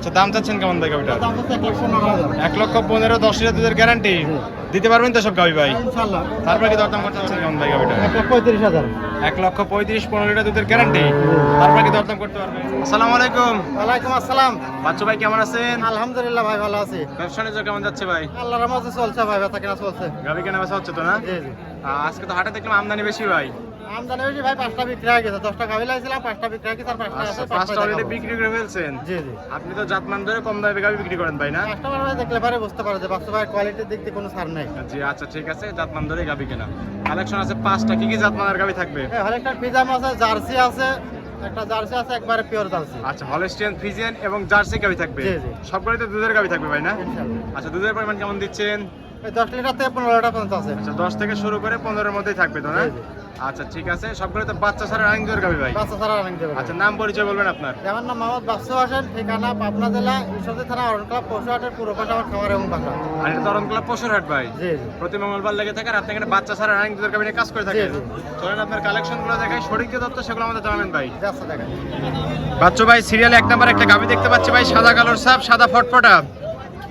আচ্ছা দাম চাচ্ছেন কেমন ভাই গাবিটা? দাম হচ্ছে 1,15,000 1,15,000 10 লিটার দুধের গ্যারান্টি দিতে পারবেন তো সব গাবি ভাই? ইনশাআল্লাহ। তারপরে কি দরদাম করতে পারছেন কেমন ভাই গাবিটা? 1,35,000 1,35,000 15 লিটার দুধের গ্যারান্টি তারপরে কি দরদাম করতে পারবেন? আসসালামু আলাইকুম। ওয়ালাইকুম আসসালাম। বাচ্চু ভাই কেমন আছেন? আলহামদুলিল্লাহ ভাই ভালো আছি। ব্যবসা বাণিজ্য কেমন যাচ্ছে ভাই? আল্লাহর রহমতে চলছে ভাই, বেচা কেনা চলছে। গাবি কেনা বেচা হচ্ছে তো না? জি জি। আজকে তো হাটে দেখলাম আমদানি বেশি ভাই। আমদানি বেশি ভাই, 5টা বিক্রি হয়ে গেছে। 10টা গাভী লাইছিলাম, 5টা বিক্রি হয়ে গেছে আর 5টা আছে। 5টা অলরেডি বিক্রি করে ফেলছেন? জি জি। আপনি তো জাতমান ধরে কম দামে গাবি বিক্রি করেন ভাই না? কাস্টমার ভাই দেখলে পারে বুঝতে পারে যে বাচ্চা ভাই কোয়ালিটির দিক দিয়ে কোনো ছাড় নাই। জি আচ্ছা ঠিক আছে, জাতমান ধরে গাবি কেনা। কালেকশন আছে 5টা, কি কি জাতমানের গাবি থাকবে? হরেকটা ফিজাম আছে, জার্সি আছে, একটা জার্সি আছে একবারে পিওর জার্সি। আচ্ছা হলস্টিয়ান ফ্রিজিয়ান এবং জার্সি গাবি থাকবে? জি জি। সবগুলোই তো দুধের গাবি থাকবে ভাই না? ইনশাআল্লাহ। আচ্ছা দুধের পরিমাণ কেমন দিচ্ছেন? এই 10 লিটার থেকে 15 লিটার পর্যন্ত আছে। আচ্ছা 10 থেকে শুরু করে 15 এর মধ্যেই থাকবে তো না? জি, জি। আচ্ছা ঠিক আছে, সবগুলো তো বাচ্চা ছাড়া রানিং দুধের গাবি ভাই? বাচ্চা ছাড়া রানিং দেবে। আচ্ছা নাম পরিচয় বলবেন আপনার? আমার নাম মোহাম্মদ বাদশা হোসেন, ঠিকানা পাবনা জেলা ঈশ্বরদী থানা অরণ ক্লাব পশুহাটের পুরো পাশে আমার খামার এবং বাসা। আর এটা তরণ ক্লাব পশুরহাট ভাই? জি জি। প্রতি মঙ্গলবার লেগে থাকে আর আপনি এখানে বাচ্চা ছাড়া রানিং দুধের গাবি নিয়ে কাজ করে থাকেন। জি, চলেন আপনার কালেকশনগুলো দেখাই, সঠিক যে তথ্য সেগুলো আমাদের জানাবেন ভাই। যাচ্ছে দেখেন। বাচ্চু ভাই সিরিয়ালে 1 নাম্বার একটা গাবি দেখতে পাচ্ছি ভাই, সাদা কালোর সাপ, সাদা ফটফটা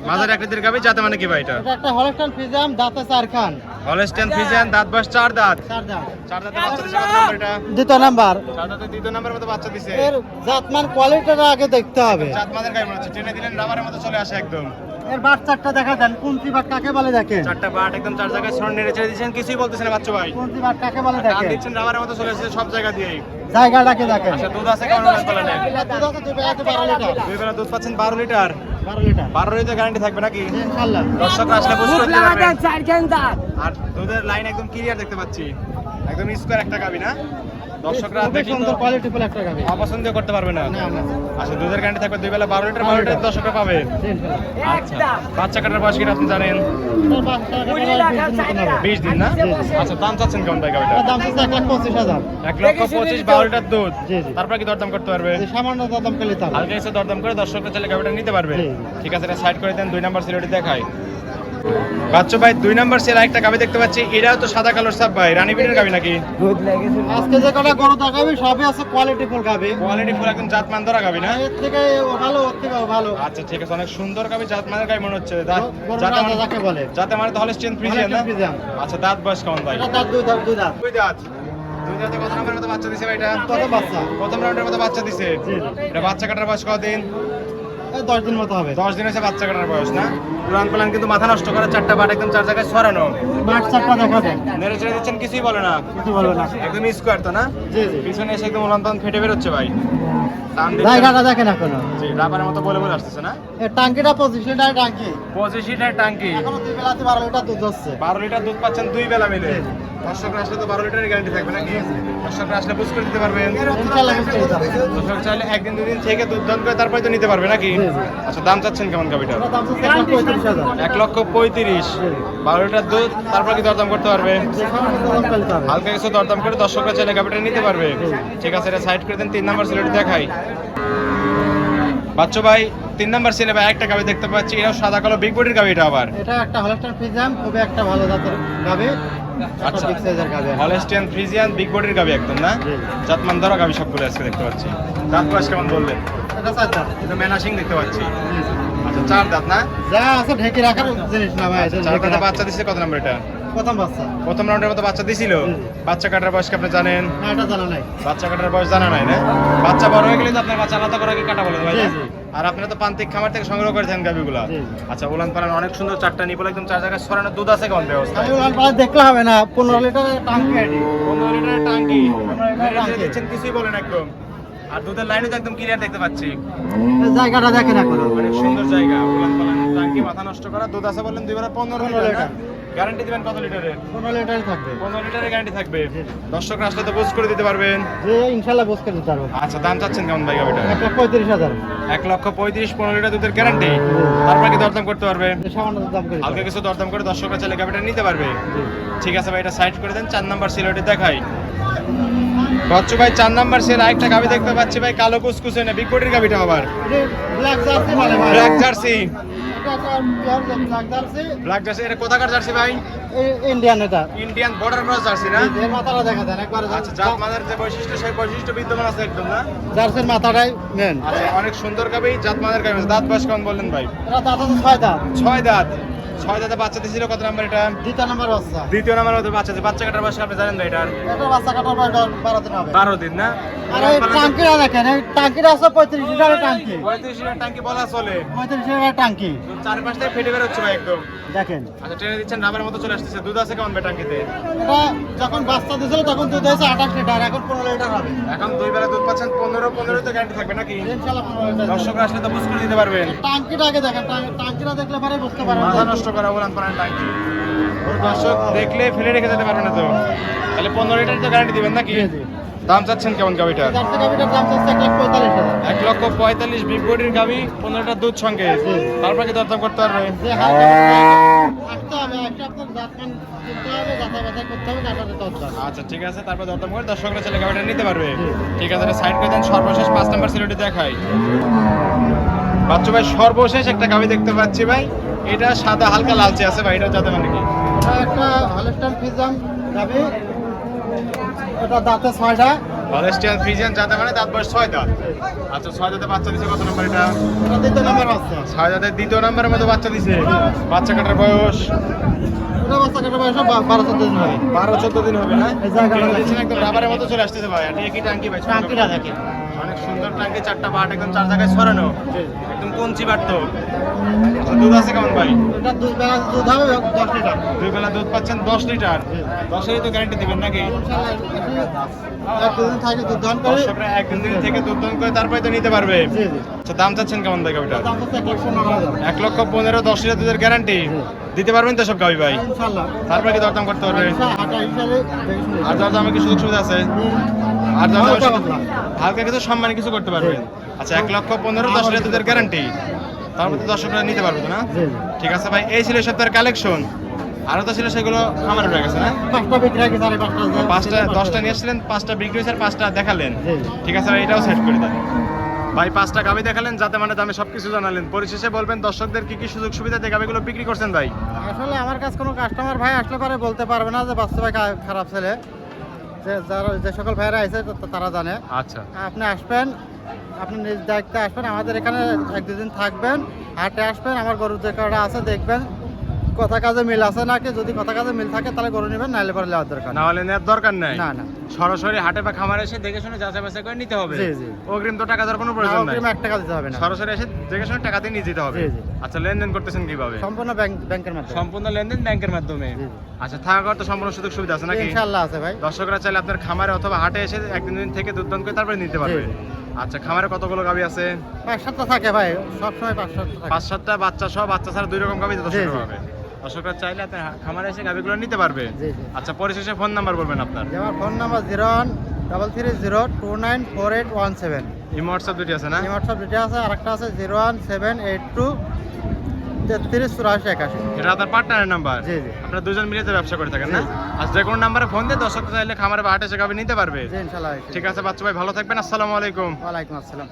মাঝারি আকৃতির গাবি, যাতে মানে কি ভাই এটা? এটা একটা হলস্টাইন ফিজিয়াম, দাঁতে 4 খান। হলস্টিয়ান ফ্রিজিয়ান, দাঁত বয়স 4 দাঁত। 4 দাঁত। 4 দাঁতে বাচ্চা দিছে কত নাম্বার এটা? দ্বিতীয় নাম্বার। 4 দাঁতে দ্বিতীয় নাম্বার মতো বাচ্চা দিছে। এর জাতমান কোয়ালিটিটা আগে দেখতে হবে। জাতমানের গাবি মনে হচ্ছে, টেনে দিলেন রাবারের মতো চলে আসে একদম। এর বাট চারটা দেখা দেন, কুন্তি বাট কাকে বলে দেখেন। 4টা বাট একদম 4 জায়গায় সরণ নেড়ে ছেড়ে দিয়েছেন, কিছুই বলতেছেন না বাচ্চু ভাই। কুন্তি বাট কাকে বলে টান দেখেন। দিচ্ছেন রাবারের মতো চলে আসছে সব জায়গা দিয়েই। জায়গাটাকে দেখেন। আচ্ছা দুধ আছে কেমন বলেন বলেন? এটা দুধ আছে 2 বেলাতে 12 লিটার। দুই বেলা দুধ পাচ্ছেন 12 লিটার। 12 লিটার। 12 লিটার গ্যারান্টি থাকবে নাকি? ইনশাআল্লাহ। দর্শকরা আসলে বুঝতে পারবেন। আর দুধের লাইন একদম ক্লিয়ার দেখতে পাচ্ছি, একদম স্কোয়ার একটা গাবি না? দর্শকরা খুবই দেখলে সুন্দর তো কোয়ালিটিফুল একটা গাভী। অপছন্দ করতে পারবে না। না না। আচ্ছা দুধের গ্যারান্টি থাকবে, দুই বেলা 12 লিটার 12 লিটার দর্শকরা পাবে। ইনশাআল্লাহ। আচ্ছা বাচ্চা কাটার বয়স কিনা আপনি জানেন? এটার বাচ্চা কাটা 20 দিন না? আচ্ছা দাম চাচ্ছেন কেমন ভাই গাবিটা? এটার দাম হচ্ছে 1,25,000। 1,25,000 12 লিটার দুধ। জি, জি। তারপর কি দরদাম করতে পারবে? এই সামান্য দাম পেলে তার। হালকা এসে দরদাম করে দর্শকরা চাইলে গাবিটা নিতে পারবে। জি। ঠিক আছে, এটা সাইড করে দেন, 2 নাম্বার সিলেটি দেখাই। বাচ্চা ভাই 2 নাম্বার সেল একটা গাবি দেখতে পাচ্ছি, এটাও তো সাদা কালোর সাপ ভাই, রানী বিটের গাবি নাকি? আজকে যে কটা গরু দেখাবি সবই আছে কোয়ালিটিফুল গাভী। কোয়ালিটি ফুল একদম জাতমান ধরা গাবি না? এর থেকে ভালো, ওর থেকেও ভালো। আচ্ছা ঠিক আছে, অনেক সুন্দর গাবি, জাতমানের গাবি মনে হচ্ছে। গরুর যাতে রাজা মানে যাকে বলে। যাতে মানে তো হলস্টিয়ান ফ্রিজিয়ান না? Holstein Friesian. আচ্ছা দাঁত বয়স কেমন ভাই? এটা দাঁত দুই দাঁত। 2 দাঁত। 2 দাঁতে কত নাম্বারের মতো বাচ্চা দিছে ভাই এটা? কত বাচ্চা? প্রথম রাউন্ডের মতো বাচ্চা দিছে। জি, জি। এটা বাচ্চা কাটার বয়স কতদিন? এই 10 দিন মতো হবে। 10 দিন হয়েছে বাচ্চা কাটার বয়স না? পুরান প্লান কিন্তু মাথা নষ্ট করে, 4টা বাট একদম 4 জায়গায় ছড়ানো। বাট চারটা দেখাবেন। নেড়ে চেড়ে দিচ্ছেন, কিছুই বলে না, কিছু বলবে না। একদম স্কোয়ার তো না? জি জি। পিছনে এসে একদম উলান পালান ফেটে বেরোচ্ছে ভাই। টান দিচ্ছেন, জায়গাটা দেখেন এখনো। জি রাবারের মতো বলে বলে আসতেছে না? এই টাঙ্কিটা 25 লিটার টাঙ্কি। 25 লিটার টাঙ্কি, এখনো 2 বেলাতে 12 লিটার দুধ হচ্ছে। 12 লিটার দুধ পাচ্ছেন 2 বেলা মিলে। জি, জি। দর্শকরা আসলে তো 12 লিটারের গ্যারান্টি থাকবে নাকি? দর্শকরা আসলে বুঝ করে দিতে পারবেন। ইনশাআল্লাহ বুঝতে পারবে। দর্শক চাইলে একদিন দুদিন থেকে দুধ দান করে তারপরে তো নিতে পারবে নাকি? জি, জি। আচ্ছা দাম চাচ্ছেন কেমন গাবিটা? এটার দাম হচ্ছে 1,35,000। 1,35,000 12 লিটার দুধ, তারপর কি দরদাম করতে পারবে? যে সামান্য দাম পেলে তার। হালকা কিছু দরদাম করে দর্শকরা চাইলে গাবিটা নিতে পারবে। ঠিক আছে, এটা সাইড করে দেন, 3 নাম্বার সিলেটি দেখাই। বাচ্চু ভাই 3 নাম্বার সিলে ভাই একটা গাবি দেখতে পাচ্ছি, এটাও সাদা কালো বিগ বডির গাবি এটা আবার। এটা একটা হলস্টাইন ফ্রিজিয়াম, খুবই একটা ভালো জাতের গাভী। আচ্ছা বিগ সাইজের গাভী। হলস্টিয়ান ফ্রিজিয়ান বিগ বডির গাবি একদম না? জি। জাতমান ধরা গাবি সবগুলো আজকে দেখতে পাচ্ছি। দাঁত বয়স কেমন বললেন? এটা 4 দাঁত। এটা মেনাসিং দেখতে পাচ্ছি। জি, জি। আচ্ছা 4 দাঁত না? যা আছে ঢেকে রাখার জিনিস না ভাই। 4 দাঁতে বাচ্চা দিছে কত নাম্বার এটা? প্রথম বাচ্চা। প্রথম রাউন্ডের মতো বাচ্চা দিছিল। জি। বাচ্চা কাটার বয়স কি আপনি জানেন? না এটা জানা নাই। বাচ্চা কাটার বয়স জানা নাই না? বাচ্চা বড় হয়ে গেলে তো আপনার বাচ্চা আলাদা করে কাটা বলে ভাই জি, না? জি। আর আপনারা তো প্রান্তিক খামার থেকে সংগ্রহ করেছেন গাবিগুলা। জি, জি। আচ্ছা উলান পালান অনেক সুন্দর, 4টা নিপল একদম 4 জায়গায় ছড়ানো, দুধ আছে কেমন ব্যবস্থা? আমি ওলান পালা দেখলে হবে না, 15 লিটারের টাঙ্কি এটি। 15 লিটারের টাঙ্কি, লিটারের টাঙ্কি। দিচ্ছেন কিছুই বলেন একদম। আর দুধের লাইনও তো একদম ক্লিয়ার দেখতে পাচ্ছি, এই জায়গাটা দেখেন এখনো। অনেক সুন্দর জায়গা। উলান পালান টাঙ্কি, মাথা নষ্ট করা, দুধ আছে বললেন 2 বেলা 15 লিটার লিটার। গ্যারান্টি দিবেন কত লিটারের? 15 লিটারই থাকবে। 15 লিটারের গ্যারান্টি থাকবে। জি, জি। দর্শকরা আসলে তো বুঝ করে দিতে পারবেন। যে ইনশাআল্লাহ বুঝ করে দিতে পারবো। আচ্ছা দাম চাচ্ছেন কেমন ভাই গাবিটা? 1,35,000। 1,35,000 15 লিটার দুধের গ্যারান্টি, তারপর কি দরদাম করতে পারবে? যে সামান্য দাম করে দিতে হালকা পারবো। কিছু দরদাম করে দর্শকরা চাইলে গাবিটা নিতে পারবে। জি। ঠিক আছে ভাই, এটা সাইড করে দেন, 4 নাম্বার সিলেটি দেখাই। বাচ্চু ভাই 4 নাম্বার সেল আরেকটা গাবি দেখতে পাচ্ছি ভাই, কালো কুসকুসে না বিগ বডির গাবিটা আবার। এটা ব্ল্যাক জার্সি বলে ভাই। ব্ল্যাক জার্সি, এটা একটা pure black jersey, black jersey, এটা কোথাকার জার্সি ভাই? ইন্ডিয়ান এটা। ইন্ডিয়ান বর্ডার ক্রস জার্সি না? এর মাথাটা দেখা যায় একবারে। আচ্ছা, জাত মানের যে বৈশিষ্ট্য সেই বৈশিষ্ট্য বিদ্যমান আছে একদম না? জার্সির মাথাটাই মেন। আচ্ছা, অনেক সুন্দর গাবি, জাত মানের গাবি। দাঁত বয়স কেমন বললেন ভাই? এটা দাঁত আছে 6 দাঁত। 6 দাঁত। 6 দাঁতে বাচ্চা দিছিল কত নাম্বার এটা? দ্বিতীয় নাম্বার বাচ্চা। দ্বিতীয় নাম্বার মধ্যে বাচ্চা আছে। বাচ্চা কাটার বয়স আপনি জানেন ভাই এটার? এটা বাচ্চা কাটার পর 12 দিন হবে। 12 দিন না? আর এই টাঙ্কিটা দেখেন, এই টাঙ্কিটা আছে 35 লিটারের টাঙ্কি। 35 লিটার ট্যাঙ্কি বলা চলে। 35 লিটারের টাঙ্কি তো চারপাশ থেকে ফেটে বের হচ্ছে ভাই একদম। দেখেন। আচ্ছা, ট্রেনে দিচ্ছেন রাবার মতো চলে আসতেছে। দুধ আছে কেমন ভাই ট্যাঙ্কিতে? এটা যখন বাচ্চা দিয়েছিল তখন দুধ হয়েছে 28 লিটার, এখন 15 লিটার হবে। এখন 2 বেলা দুধ পাচ্ছেন 15 তো গ্যারান্টি থাকবে নাকি? ইনশাআল্লাহ 15 লিটার। দর্শকরা আসলে তো বুঝ করে দিতে পারবেন। টাঙ্কিটা আগে দেখেন, টাঙ্কিটা দেখলে পরে বুঝতে পারবেন। মাথা নষ্ট করা বলান পারেন ট্যাঙ্কি। ওর দর্শক দেখলে ফেলে রেখে যেতে পারবে না তো। তাহলে 15 লিটার তো গ্যারান্টি দিবেন নাকি? জি, জি। দাম চাচ্ছেন কেমন গাবিটা? জার্সি গাভিটার দাম হচ্ছে 1,45,000। 1,45,000 বিগ বডির গাবি, 15 লিটার দুধ সঙ্গে। জি। তারপর কি দরদাম করতে পারবে? যে আসতে হবে, একটা আপনার জাতমান কিনতে হবে, যাচাই বাছাই করতে হবে, তারপরে দরদাম। আচ্ছা, ঠিক আছে। তারপর দরদাম করে দর্শকরা ছেলে গাবিটা নিতে পারবে। জি। ঠিক আছে, সাইড করে দেন। সর্বশেষ 5 নাম্বার সিলেটি দেখাই। বাচ্চা ভাই, সর্বশেষ একটা গাবি দেখতে পাচ্ছি ভাই। এটা সাদা হালকা লালচে আছে ভাই। এটা যাতে মানে কি? এটা একটা হলস্টাইন ফ্রিজিয়ান গাভি। এটা দাঁতে 6টা। হলস্টিয়ান ফ্রিজিয়ান যাতে মানে দাঁত বয়স 6 দাঁত। আচ্ছা, 6 দাঁতে বাচ্চা দিছে কত নাম্বার এটা? এটা দ্বিতীয় নাম্বার বাচ্চা। 6 দাঁতের দ্বিতীয় নাম্বারের মধ্যে বাচ্চা দিছে। বাচ্চা কাটার বয়স এটা বাচ্চা কাটার বয়স 12-14 দিন হবে। 12-14 দিন হবে না? এই জায়গাটা ট্রেনে দেখেন। দিচ্ছেন একদম রাবারের মতো চলে আসতেছে ভাই। এটা কি টাঙ্কি ভাই? টাঙ্কিটা দেখেন। অনেক সুন্দর টাঙ্কি, 4টা বাট একদম 4 জায়গায় ছড়ানো। একদম কঞ্চি বাটতো। আচ্ছা, দুধ আছে কেমন ভাই? এটা 2 বেলা দুধ হবে 10 লিটার। 2 বেলা দুধ পাচ্ছেন 10 লিটার। 10 এরই তো গ্যারান্টি দিবেন নাকি? ইনশাআল্লাহ এক দুদিন থাকে দুধ দান করে। দর্শকরা একদিন দিন থেকে দুধ দান করে তারপরে তো নিতে পারবে। জি, জি। আচ্ছা, দাম চাচ্ছেন কেমন ভাই গাবিটা? দাম হচ্ছে 1,15,000। 1,15,000, 10 লিটার দুধের গ্যারান্টি দিতে পারবেন তো সব গাবি ভাই? ইনশাআল্লাহ। তারপরে কি দরদাম করতে পারবে? হাটা হিসাবে দেখে শুনে। আর দরদামে কি সুযোগ সুবিধা আছে? আর দরদামে হালকা শুধু- পাতলা। হালকা কিছু সম্মানী কিছু করতে পারবেন। আচ্ছা, 1,15,000, 10 লিটার দুধের গ্যারান্টি। তারপর তো দর্শকরা নিতে পারবে তো না? জি, জি। ঠিক আছে ভাই, এই ছিল এই সপ্তাহের কালেকশন। আরো তো ছিল, সেগুলো খামারে রয়ে গেছে না? 5টা বিক্রি হয়, 5:30 5টা 10টা নিয়ে এসেছিলেন, 5টা বিক্রি হয়েছে আর 5টা দেখালেন। জি। ঠিক আছে ভাই, এটাও সেট করে দেন ভাই। 5টা গাবি দেখালেন, যাতে মানে দামে সবকিছু জানালেন। পরিশেষে বলবেন দর্শকদের কি কি সুযোগ সুবিধা দিয়ে গাবিগুলো বিক্রি করছেন ভাই? আসলে আমার কাছে কোনো কাস্টমার ভাই আসলে পারে বলতে পারবে না যে বাস্তবে খারাপ ছেলে। যে সকল ভাইরা আছে তারা জানে। আচ্ছা, আপনি আসবেন, আপনি নিজ দায়িত্বে আসবেন, আমাদের এখানে 1-2 দিন থাকবেন, হাটে আসবেন, আমার গরুর যে কটা আছে দেখবেন কথা কাজে মিল আছে নাকি। যদি কথা কাজে মিল থাকে তাহলে গরু নেবেন, নাইলে পরে নেওয়ার দরকার না হলে নেওয়ার দরকার নাই। না, না। সরাসরি হাটে বা খামারে এসে দেখে শুনে যাচাই বাছাই করে নিতে হবে। জি, জি। অগ্রিম তো টাকা দেওয়ার কোনো প্রয়োজন নাই। অগ্রিম 1 টাকা দিতে হবে না। সরাসরি এসে দেখে শুনে টাকা দিয়ে নিয়ে যেতে হবে। জি, জি। আচ্ছা, লেনদেন করতেছেন কিভাবে? সম্পূর্ণ ব্যাংকের মাধ্যমে। সম্পূর্ণ লেনদেন ব্যাংকের মাধ্যমে। জি, জি। আচ্ছা, থাকার তো সম্পূর্ণ সুযোগ সুবিধা আছে নাকি? ইনশাআল্লাহ আছে ভাই। দর্শকরা চাইলে আপনার খামারে অথবা হাটে এসে একদিন দুদিন থেকে দুধ দান করে তারপরে নিতে পারবে। জি, আচ্ছা, খামারে কতগুলো গাবি আছে? 5-7টা থাকে ভাই, সবসময় 5-7টা থাকে। 5-7টা বাচ্চা সহ, বাচ্চা ছাড়া 2 রকম গাবি জি, দর্শকরা জি। পাবে। দর্শকরা চাইলে আপনার খামারে এসে গাবিগুলো নিতে পারবে। জি, জি। আচ্ছা, পরিশেষে ফোন নাম্বার বলবেন আপনার। যে আমার ফোন নাম্বার 0133029481 এই হোয়াটসঅ্যাপ দুটি আছে না? এই হোয়াটসঅ্যাপ ডিটেল আছে। আরেকটা আছে 01782338481। এটা আপনার পার্টনারের নাম্বার। জি, জি। আপনারা দুজন মিলে তো ব্যবসা করে থাকেন জি, না? জি। আর যে কোনো নাম্বারে ফোন দিয়ে দর্শক চাইলে খামারে বা হাটে এসে গাবি নিতে পারবে। জি, ইনশাআল্লাহ। ঠিক আছে বাচ্চা ভাই, ভালো থাকবেন। আসসালামু আলাইকুম। ওয়ালাইকুম আসসালাম।